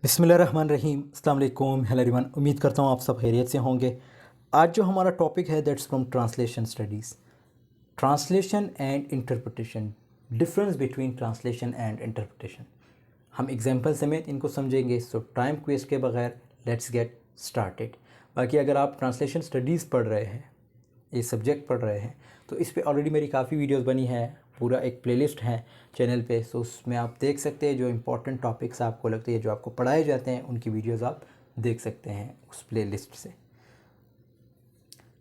बिस्मिल्लाहिर्रहमानिर्रहीम, अस्सलाम वालेकुम, हेलो एवरीवन। उम्मीद करता हूँ आप सब खैरियत से होंगे। आज जो हमारा टॉपिक है that's from translation studies, translation and interpretation, difference between translation and interpretation. हम एग्जांपल समेत इनको समझेंगे। सो टाइम वेस्ट के बगैर लेट्स गेट स्टार्टेड। बाकी अगर आप ट्रांसलेशन स्टडीज़ पढ़ रहे हैं, ये सब्जेक्ट पढ़ रहे हैं, तो इस पे ऑलरेडी मेरी काफ़ी वीडियोस बनी है, पूरा एक प्लेलिस्ट है चैनल पे। सो उसमें आप देख सकते हैं जो इंपॉर्टेंट टॉपिक्स आपको लगते हैं, जो आपको पढ़ाए जाते हैं, उनकी वीडियोस आप देख सकते हैं उस प्लेलिस्ट से।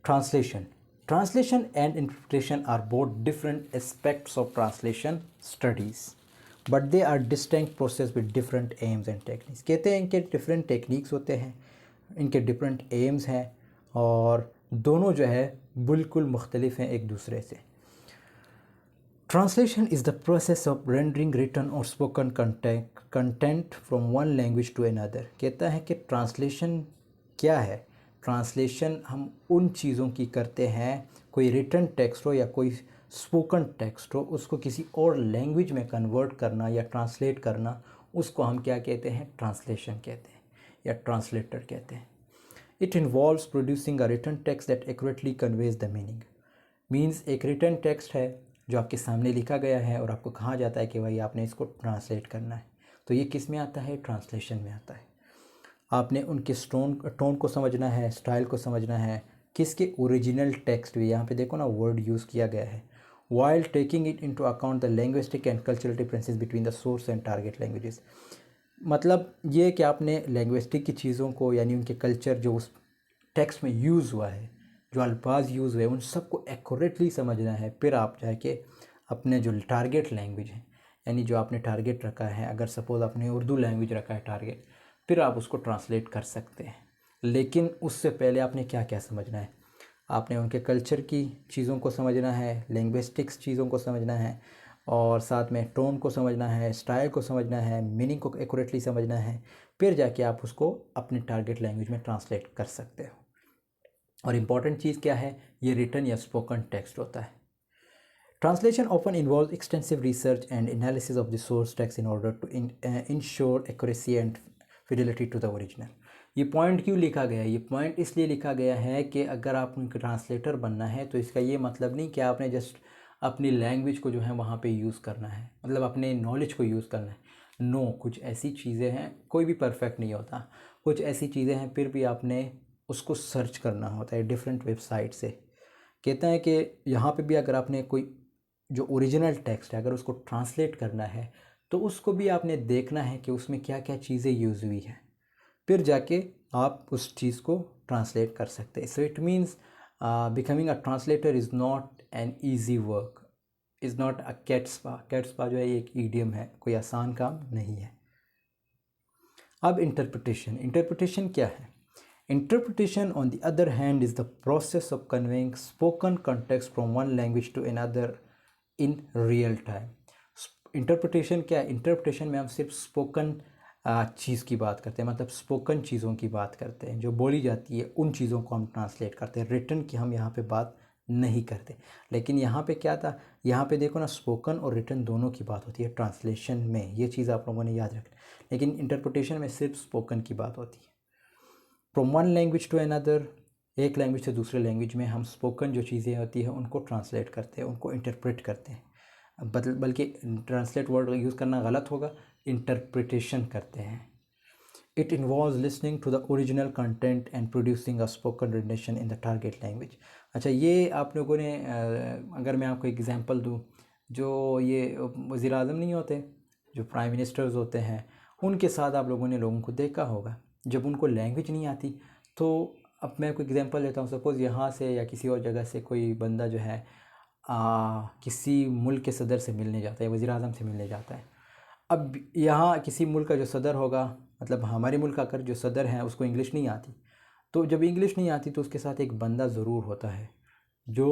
Translation and interpretation are both different aspects of translation studies, but they are distinct process with different aims and techniques. कहते हैं इनके डिफरेंट टेक्निक्स होते हैं, इनके डिफरेंट एम्स हैं, और दोनों जो है बिल्कुल मुख्तलिफ हैं एक दूसरे से। Translation is the process of rendering written और spoken content from one language to another. कहता है कि ट्रांसलेशन क्या है। ट्रांसलेशन हम उन चीज़ों की करते हैं, कोई रिटन टेक्स्ट हो या कोई स्पोकन टेक्स्ट हो, उसको किसी और लैंग्वेज में कन्वर्ट करना या ट्रांसलेट करना, उसको हम क्या कहते हैं? ट्रांसलेशन कहते हैं या ट्रांसलेटर कहते हैं। It involves producing a written text that accurately conveys the meaning. Means एक रिटन टेक्स्ट है जो आपके सामने लिखा गया है और आपको कहा जाता है कि भाई आपने इसको ट्रांसलेट करना है। तो ये किस में आता है? ट्रांसलेशन में आता है। आपने उनके टोन को समझना है, स्टाइल को समझना है, किसके ओरिजिनल टेक्स्ट भी, यहाँ पे देखो ना वर्ड यूज़ किया गया है, while taking it into account the linguistic and cultural differences between the source and target languages. मतलब ये कि आपने लैंग्विस्टिक की चीज़ों को, यानी उनके कल्चर जो उस टेक्स्ट में यूज़ हुआ है, जो अल्फाज यूज़ हुए, उन सबको एक्यूरेटली समझना है। फिर आप जाके अपने जो टारगेट लैंग्वेज है, यानी जो आपने टारगेट रखा है, अगर सपोज़ आपने उर्दू लैंग्वेज रखा है टारगेट, फिर आप उसको ट्रांसलेट कर सकते हैं। लेकिन उससे पहले आपने क्या क्या समझना है? आपने उनके कल्चर की चीज़ों को समझना है, लैंग्विस्टिक्स चीज़ों को समझना है, और साथ में टोन को समझना है, स्टाइल को समझना है, मीनिंग को एक्यूरेटली समझना है। फिर जाके आप उसको अपने टारगेट लैंग्वेज में ट्रांसलेट कर सकते हो। और इम्पॉर्टेंट चीज़ क्या है? ये रिटन या स्पोकन टेक्स्ट होता है। Translation often involves extensive research and analysis of the source text in order to ensure accuracy and fidelity to the original। ये पॉइंट क्यों लिखा गया है? ये पॉइंट इसलिए लिखा गया है कि अगर आप उनका ट्रांसलेटर बनना है तो इसका ये मतलब नहीं कि आपने जस्ट अपनी लैंग्वेज को जो है वहाँ पे यूज़ करना है, मतलब अपने नॉलेज को यूज़ करना है। नो, कुछ ऐसी चीज़ें हैं, कोई भी परफेक्ट नहीं होता, कुछ ऐसी चीज़ें हैं फिर भी आपने उसको सर्च करना होता है डिफरेंट वेबसाइट से। कहता है कि यहाँ पे भी अगर आपने कोई जो ओरिजिनल टेक्स्ट है, अगर उसको ट्रांसलेट करना है, तो उसको भी आपने देखना है कि उसमें क्या क्या चीज़ें यूज़ हुई हैं, फिर जाके आप उस चीज़ को ट्रांसलेट कर सकते हैं। So it means becoming a translator is not an easy work, is not a cat spa जो है एक ईडियम है, कोई आसान काम नहीं है। अब इंटरप्रिटेशन क्या है? Interpretation, on the other hand, is the process of conveying spoken context from one language to another in real time। Interpretation क्या है? इंटरप्रिटेशन में हम सिर्फ स्पोकन चीज़ की बात करते हैं, मतलब स्पोकन चीज़ों की बात करते हैं, जो बोली जाती है उन चीज़ों को हम ट्रांसलेट करते हैं। रिटन की हम यहाँ पे बात नहीं करते। लेकिन यहाँ पे क्या था? यहाँ पे देखो ना, स्पोकन और रिटन दोनों की बात होती है ट्रांसलेशन में। ये चीज़ आप लोगों ने याद रखना। लेकिन इंटरप्रिटेशन में सिर्फ स्पोकन की बात होती है। From one language to another, एक लैंग्वेज से दूसरे लैंग्वेज में हम स्पोकन जो चीज़ें होती हैं उनको ट्रांसलेट करते हैं, उनको इंटरप्रेट करते हैं। बल्कि ट्रांसलेट वर्ड यूज़ करना गलत होगा, इंटरप्रिटेशन करते हैं। It involves listening to the original content and producing a spoken retention in the target language. अच्छा, ये आप लोगों ने अगर मैं आपको एग्जांपल दूँ, जो ये वज़ीर आज़म नहीं होते, जो प्राइम मिनिस्टर्स होते हैं, उनके साथ आप लोगों ने लोगों को देखा होगा, जब उनको लैंग्वेज नहीं आती तो, अब मैं कोई एग्जांपल लेता हूँ, सपोज़ यहाँ से या किसी और जगह से कोई बंदा जो है किसी मुल्क के सदर से मिलने जाता है, वज़ीर आज़म से मिलने जाता है। अब यहाँ किसी मुल्क का जो सदर होगा, मतलब हमारे मुल्क का अगर जो सदर है उसको इंग्लिश नहीं आती, तो जब इंग्लिश नहीं आती तो उसके साथ एक बंदा ज़रूर होता है जो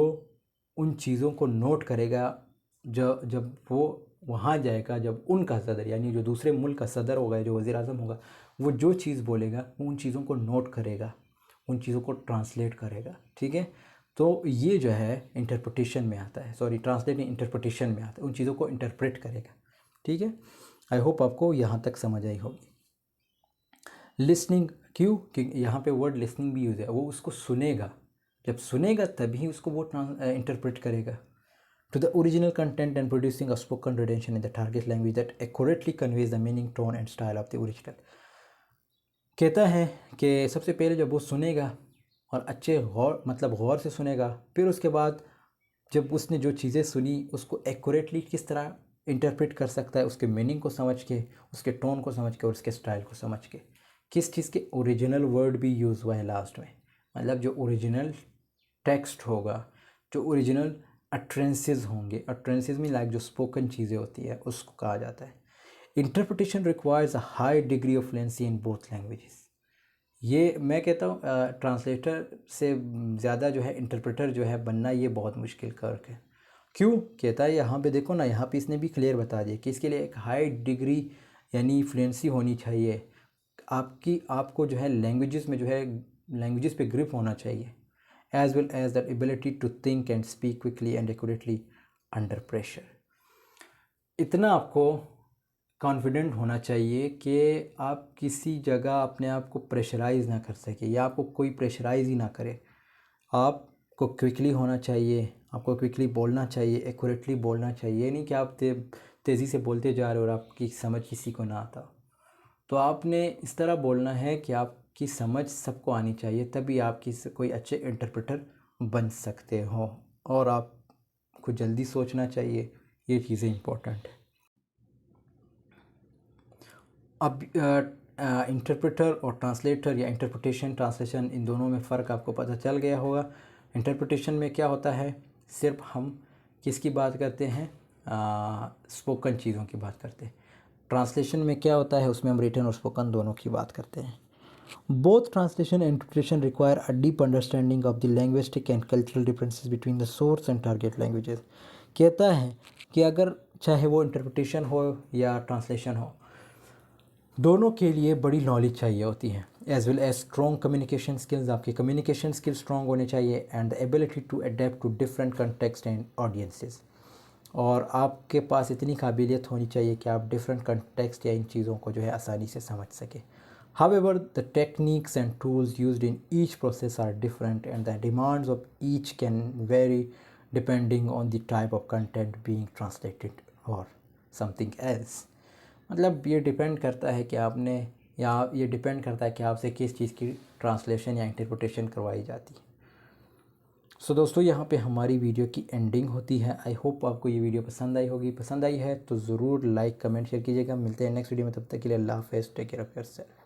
उन चीज़ों को नोट करेगा। जब जब वो वहाँ जाएगा, जब उनका सदर, यानी जो दूसरे मुल्क का सदर होगा, जो वज़ीर आज़म होगा, वो जो चीज़ बोलेगा वो उन चीज़ों को नोट करेगा, उन चीज़ों को ट्रांसलेट करेगा। ठीक है, तो ये जो है इंटरप्रिटेशन में आता है, सॉरी ट्रांसलेट इंटरप्रिटेशन में आता है, उन चीज़ों को इंटरप्रेट करेगा। ठीक है, आई होप आपको यहाँ तक समझ आई होगी। लिसनिंग क्यों? क्योंकि यहाँ पे वर्ड लिसनिंग भी यूज़ है, वो उसको सुनेगा, जब सुनेगा तभी उसको वो इंटरप्रेट करेगा। To the original content and producing a spoken retention in the target language that accurately conveys the meaning, tone and style of the original. कहता है कि सबसे पहले जब वो सुनेगा और अच्छे गौर से सुनेगा, फिर उसके बाद जब उसने जो चीज़ें सुनी उसको एक्यूरेटली किस तरह इंटरप्रेट कर सकता है, उसके मीनिंग को समझ के, उसके टोन को समझ के और उसके स्टाइल को समझ के। किस चीज़ के ओरिजिनल वर्ड भी यूज़ हुआ है लास्ट में, मतलब जो ओरिजिनल टेक्स्ट होगा, जो ओरिजिनल अट्रेंसेस होंगे, अट्रेंसेस में लाइक जो स्पोकन चीज़ें होती है उसको कहा जाता है। Interpretation requires a high degree of fluency in both languages. ये मैं कहता हूँ ट्रांसलेटर से ज़्यादा जो है इंटरप्रेटर जो है बनना ये बहुत मुश्किल वर्क है। क्यों? कहता है यहाँ पे देखो ना, यहाँ पे इसने भी क्लियर बता दिया कि इसके लिए एक हाई डिग्री यानी फ्लुएंसी होनी चाहिए, आपको जो है लैंग्वेजेस में जो है लैंग्वेजेस पे ग्रिप होना चाहिए, as well as that ability to think and speak quickly and accurately under pressure. इतना आपको कॉन्फिडेंट होना चाहिए कि आप किसी जगह अपने आप को प्रेशराइज़ ना कर सके या आपको कोई प्रेशराइज़ ही ना करे। आपको क्विकली होना चाहिए, आपको क्विकली बोलना चाहिए, एक्यूरेटली बोलना चाहिए। ये नहीं कि आप तेज़ी से बोलते जा रहे हो और आपकी समझ किसी को ना आता। तो आपने इस तरह बोलना है कि आपकी समझ सबको आनी चाहिए, तभी आप कोई अच्छे इंटरप्रेटर बन सकते हो। और आपको जल्दी सोचना चाहिए, ये चीज़ें इंपॉर्टेंट है। अब इंटरप्रेटर और ट्रांसलेटर या इंटरप्रिटेशन ट्रांसलेशन, इन दोनों में फ़र्क आपको पता चल गया होगा। इंटरप्रिटेशन में क्या होता है, सिर्फ हम किसकी बात करते हैं, स्पोकन चीज़ों की बात करते हैं। ट्रांसलेशन में क्या होता है, उसमें हम रिटन और स्पोकन दोनों की बात करते हैं। Both translation and interpretation require a deep understanding of the linguistic and cultural differences between the source and target languages. कहता है कि अगर चाहे वो इंटरप्रिटेशन हो या ट्रांसलेशन हो, दोनों के लिए बड़ी नॉलेज चाहिए होती है, as well as strong communication skills. आपके कम्युनिकेशन स्किल्स स्ट्रॉन्ग होने चाहिए and the ability to adept to different context and audiences. और आपके पास इतनी काबिलियत होनी चाहिए कि आप डिफरेंट कंटेक्स्ट या इन चीज़ों को जो है आसानी से समझ सकें। However, the techniques and tools used in each process are different and the demands of each can vary depending on the type of content being translated or something else। मतलब ये डिपेंड करता है कि आपने, या ये डिपेंड करता है कि आपसे किस चीज़ की ट्रांसलेशन या इंटरप्रिटेशन करवाई जाती है। सो दोस्तों, यहाँ पे हमारी वीडियो की एंडिंग होती है। आई होप आपको ये वीडियो पसंद आई होगी। पसंद आई है तो ज़रूर लाइक कमेंट शेयर कीजिएगा। मिलते हैं नेक्स्ट वीडियो में, तब तक के लिए अल्लाह हाफ़िज़, टेक केयर ऑफ़ योरसेल्फ।